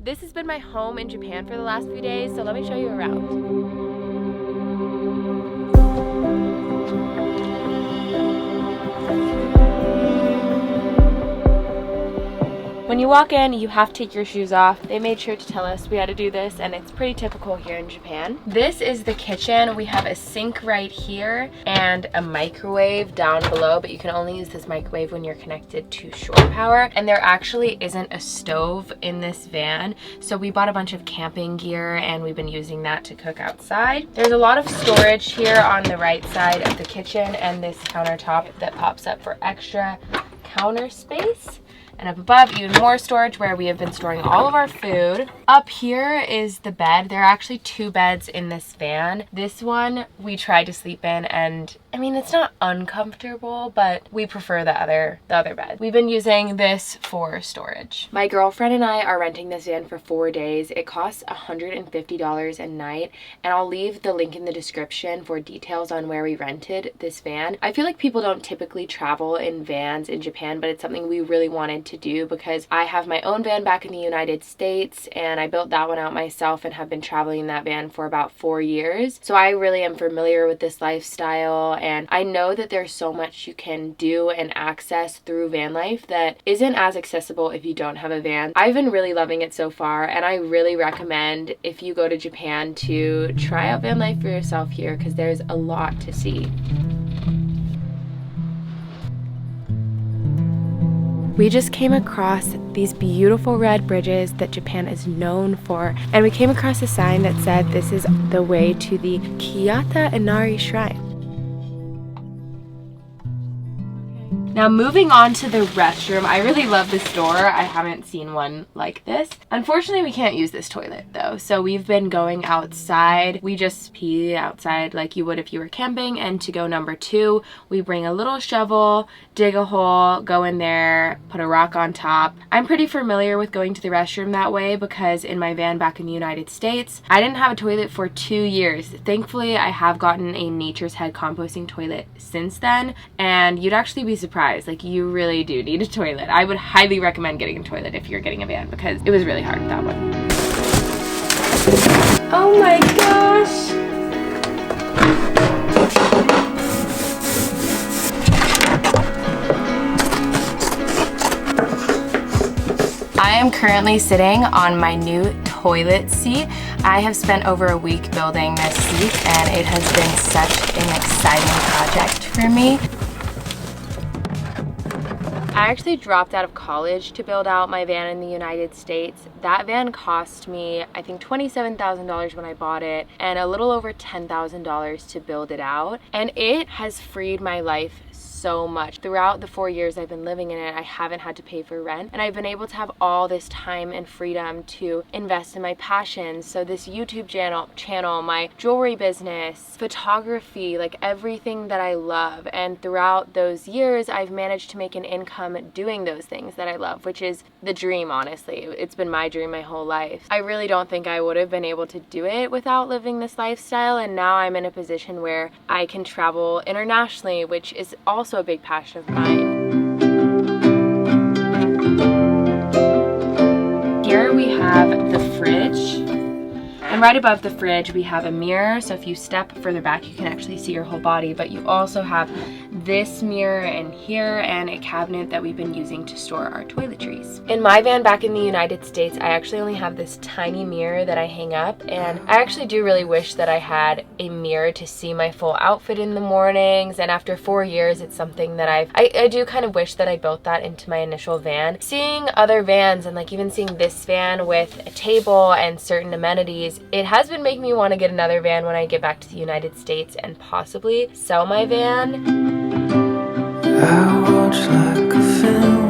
This has been my home in Japan for the last few days, so let me show you around. When you walk in, you have to take your shoes off. They made sure to tell us we had to do this, and it's pretty typical here in Japan. This is the kitchen. We have a sink right here and a microwave down below, but you can only use this microwave when you're connected to shore power. And there actually isn't a stove in this van, so we bought a bunch of camping gear and we've been using that to cook outside. There's a lot of storage here on the right side of the kitchen and this countertop that pops up for extra counter space. And up above, even more storage where we have been storing all of our food. Up here is the bed. There are actually 2 beds in this van. This one we tried to sleep in, and I mean, it's not uncomfortable, but we prefer the other bed. We've been using this for storage. My girlfriend and I are renting this van for 4 days. It costs $150 a night, and I'll leave the link in the description for details on where we rented this van. I feel like people don't typically travel in vans in Japan, but it's something we really wanted to do because I have my own van back in the United States and I built that one out myself and have been traveling in that van for about 4 years. So I really am familiar with this lifestyle, and I know that there's so much you can do and access through van life that isn't as accessible if you don't have a van. I've been really loving it so far, and I really recommend if you go to Japan to try out van life for yourself here because there's a lot to see. We just came across these beautiful red bridges that Japan is known for, and we came across a sign that said this is the way to the Kiyata Inari Shrine. Now moving on to the restroom, I really love this door. I haven't seen one like this. Unfortunately, we can't use this toilet though, so we've been going outside. We just pee outside like you would if you were camping, and to go number 2, we bring a little shovel, dig a hole, go in there, put a rock on top. I'm pretty familiar with going to the restroom that way because in my van back in the United States, I didn't have a toilet for 2 years. Thankfully, I have gotten a Nature's Head composting toilet since then, and you'd actually be surprised. Like, you really do need a toilet. I would highly recommend getting a toilet if you're getting a van because it was really hard with that one. Oh my gosh! I am currently sitting on my new toilet seat. I have spent over a week building this seat, and it has been such an exciting project for me. I actually dropped out of college to build out my van in the United States. That van cost me, I think, $27,000 when I bought it and a little over $10,000 to build it out. And it has freed my life so much. Throughout the 4 years I've been living in it, I haven't had to pay for rent, and I've been able to have all this time and freedom to invest in my passions. So this YouTube channel, my jewelry business, photography, like everything that I love. And throughout those years, I've managed to make an income doing those things that I love, which is the dream, honestly. It's been my dream my whole life. I really don't think I would have been able to do it without living this lifestyle, and now I'm in a position where I can travel internationally, which is also a big passion of mine. Here we have the fridge, and right above the fridge we have a mirror, so if you step further back you can actually see your whole body, but you also have this mirror in here and a cabinet that we've been using to store our toiletries. In my van back in the United States, I actually only have this tiny mirror that I hang up, and I actually do really wish that I had a mirror to see my full outfit in the mornings, and after 4 years it's something that I do kind of wish that I built that into my initial van. Seeing other vans and like even seeing this van with a table and certain amenities, it has been making me want to get another van when I get back to the United States and possibly sell my van. I watch like a film.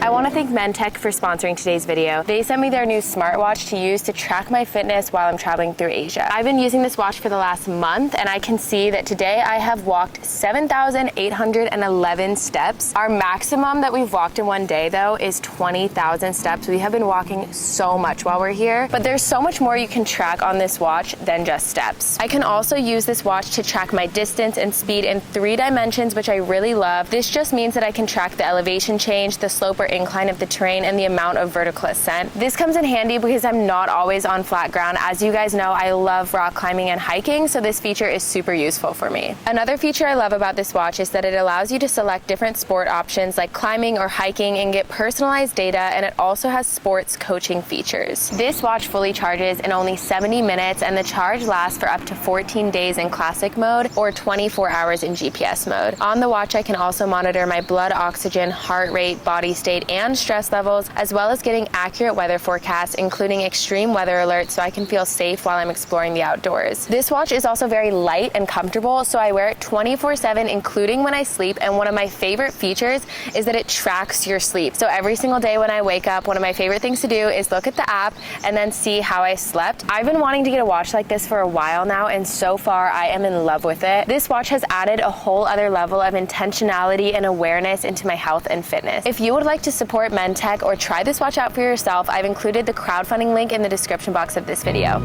I want to thank Mentech for sponsoring today's video. They sent me their new smartwatch to use to track my fitness while I'm traveling through Asia. I've been using this watch for the last month, and I can see that today I have walked 7,811 steps. Our maximum that we've walked in one day though is 20,000 steps. We have been walking so much while we're here, but there's so much more you can track on this watch than just steps. I can also use this watch to track my distance and speed in 3 dimensions, which I really love. This just means that I can track the elevation change, the slope or incline incline of the terrain and the amount of vertical ascent. This comes in handy because I'm not always on flat ground. As you guys know, I love rock climbing and hiking, so this feature is super useful for me. Another feature I love about this watch is that it allows you to select different sport options like climbing or hiking and get personalized data, and it also has sports coaching features. This watch fully charges in only 70 minutes, and the charge lasts for up to 14 days in classic mode or 24 hours in GPS mode. On the watch, I can also monitor my blood oxygen, heart rate, body state, and stress levels, as well as getting accurate weather forecasts, including extreme weather alerts, so I can feel safe while I'm exploring the outdoors. This watch is also very light and comfortable, so I wear it 24/7, including when I sleep, and one of my favorite features is that it tracks your sleep. So every single day when I wake up, one of my favorite things to do is look at the app and then see how I slept. I've been wanting to get a watch like this for a while now, and so far I am in love with it. This watch has added a whole other level of intentionality and awareness into my health and fitness. If you would like to support Mentech or try this watch out for yourself, I've included the crowdfunding link in the description box of this video.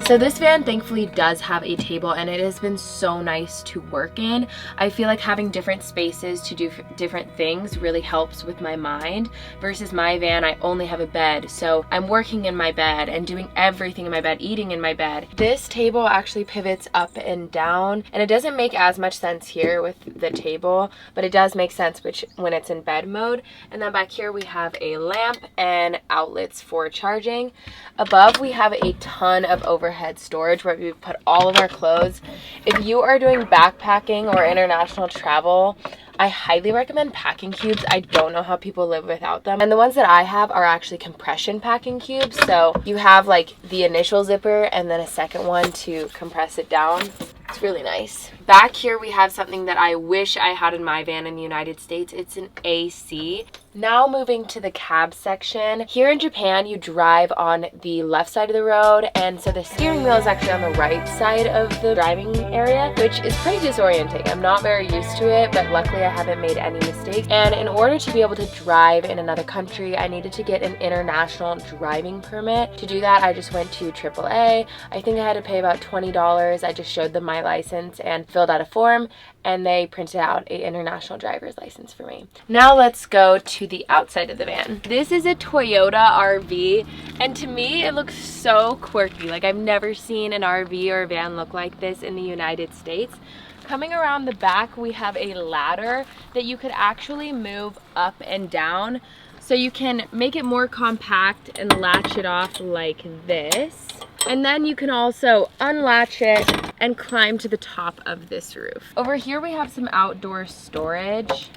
So this van thankfully does have a table, and it has been so nice to work in. I feel like having different spaces to do different things really helps with my mind, versus my van, I only have a bed. So I'm working in my bed and doing everything in my bed, eating in my bed. This table actually pivots up and down, and it doesn't make as much sense here with the table, but it does make sense when it's in bed mode. And then back here we have a lamp and outlets for charging. Above we have a ton of overhead storage where we put all of our clothes. If you are doing backpacking or international travel, I highly recommend packing cubes. I don't know how people live without them. And the ones that I have are actually compression packing cubes. So you have like the initial zipper and then a second one to compress it down. It's really nice. Back here we have something that I wish I had in my van in the United States. It's an AC. Now moving to the cab section. Here in Japan, you drive on the left side of the road, and so the steering wheel is actually on the right side of the driving area, which is pretty disorienting. I'm not very used to it, but luckily I haven't made any mistakes. And in order to be able to drive in another country, I needed to get an international driving permit. To do that, I just went to AAA. I think I had to pay about $20. I just showed them my license and filled out a form, and they printed out an international driver's license for me. Now let's go to the outside of the van. This is a Toyota RV, and to me it looks so quirky. Like, I've never seen an RV or a van look like this in the United States. Coming around the back, we have a ladder that you could actually move up and down, so you can make it more compact and latch it off like this. And then you can also unlatch it and climb to the top of this roof. Over here we have some outdoor storage,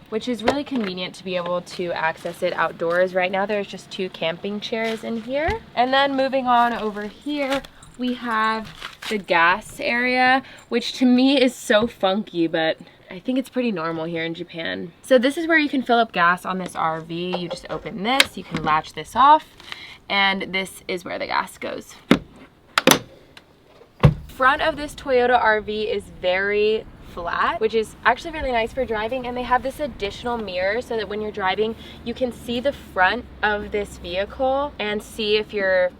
which is really convenient to be able to access it outdoors. Right now there's just 2 camping chairs in here. And then moving on over here, we have the gas area, which to me is so funky, but I think it's pretty normal here in Japan. So this is where you can fill up gas on this RV. You just open this, you can latch this off, and this is where the gas goes. Front of this Toyota RV is very flat, which is actually really nice for driving, and they have this additional mirror so that when you're driving you can see the front of this vehicle and see if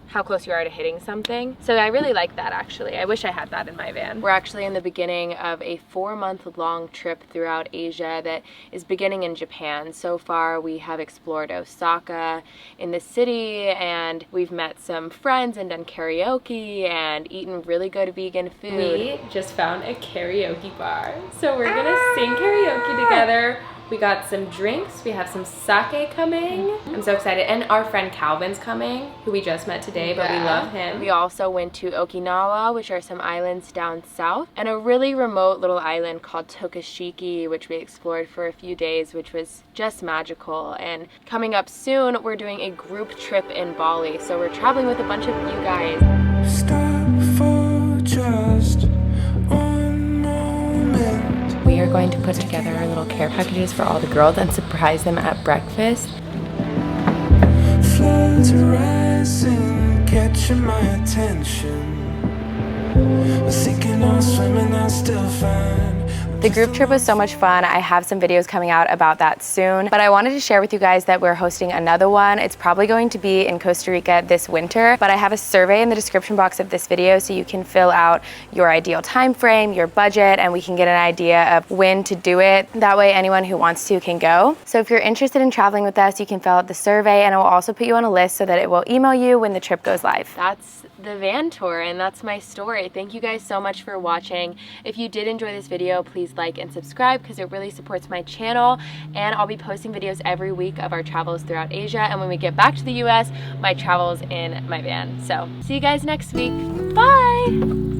how close you are to hitting something. So I really like that actually. I wish I had that in my van. We're actually in the beginning of a 4-month-long trip throughout Asia that is beginning in Japan. So far we have explored Osaka in the city, and we've met some friends and done karaoke and eaten really good vegan food. We just found a karaoke bar, so we're gonna sing karaoke together. We got some drinks, we have some sake coming. I'm so excited. And our friend Calvin's coming, who we just met today, but we love him. We also went to Okinawa, which are some islands down south, and a really remote little island called Tokashiki, which we explored for a few days, which was just magical. And coming up soon, we're doing a group trip in Bali, so we're traveling with a bunch of you guys. Stop for just one moment. We are going to put together our little care packages for all the girls and surprise them at breakfast. Floods rising, catching my attention. Sinking or swimming, I still find The group trip was so much fun. I have some videos coming out about that soon, but I wanted to share with you guys that we're hosting another one. It's probably going to be in Costa Rica this winter, but I have a survey in the description box of this video so you can fill out your ideal time frame, your budget, and we can get an idea of when to do it. That way anyone who wants to can go. So if you're interested in traveling with us, you can fill out the survey, and I will also put you on a list so that it will email you when the trip goes live. That's the van tour, and that's my story. Thank you guys so much for watching. If you did enjoy this video, please like and subscribe because it really supports my channel, and I'll be posting videos every week of our travels throughout Asia, and when we get back to the US, my travels in my van. So see you guys next week. Bye.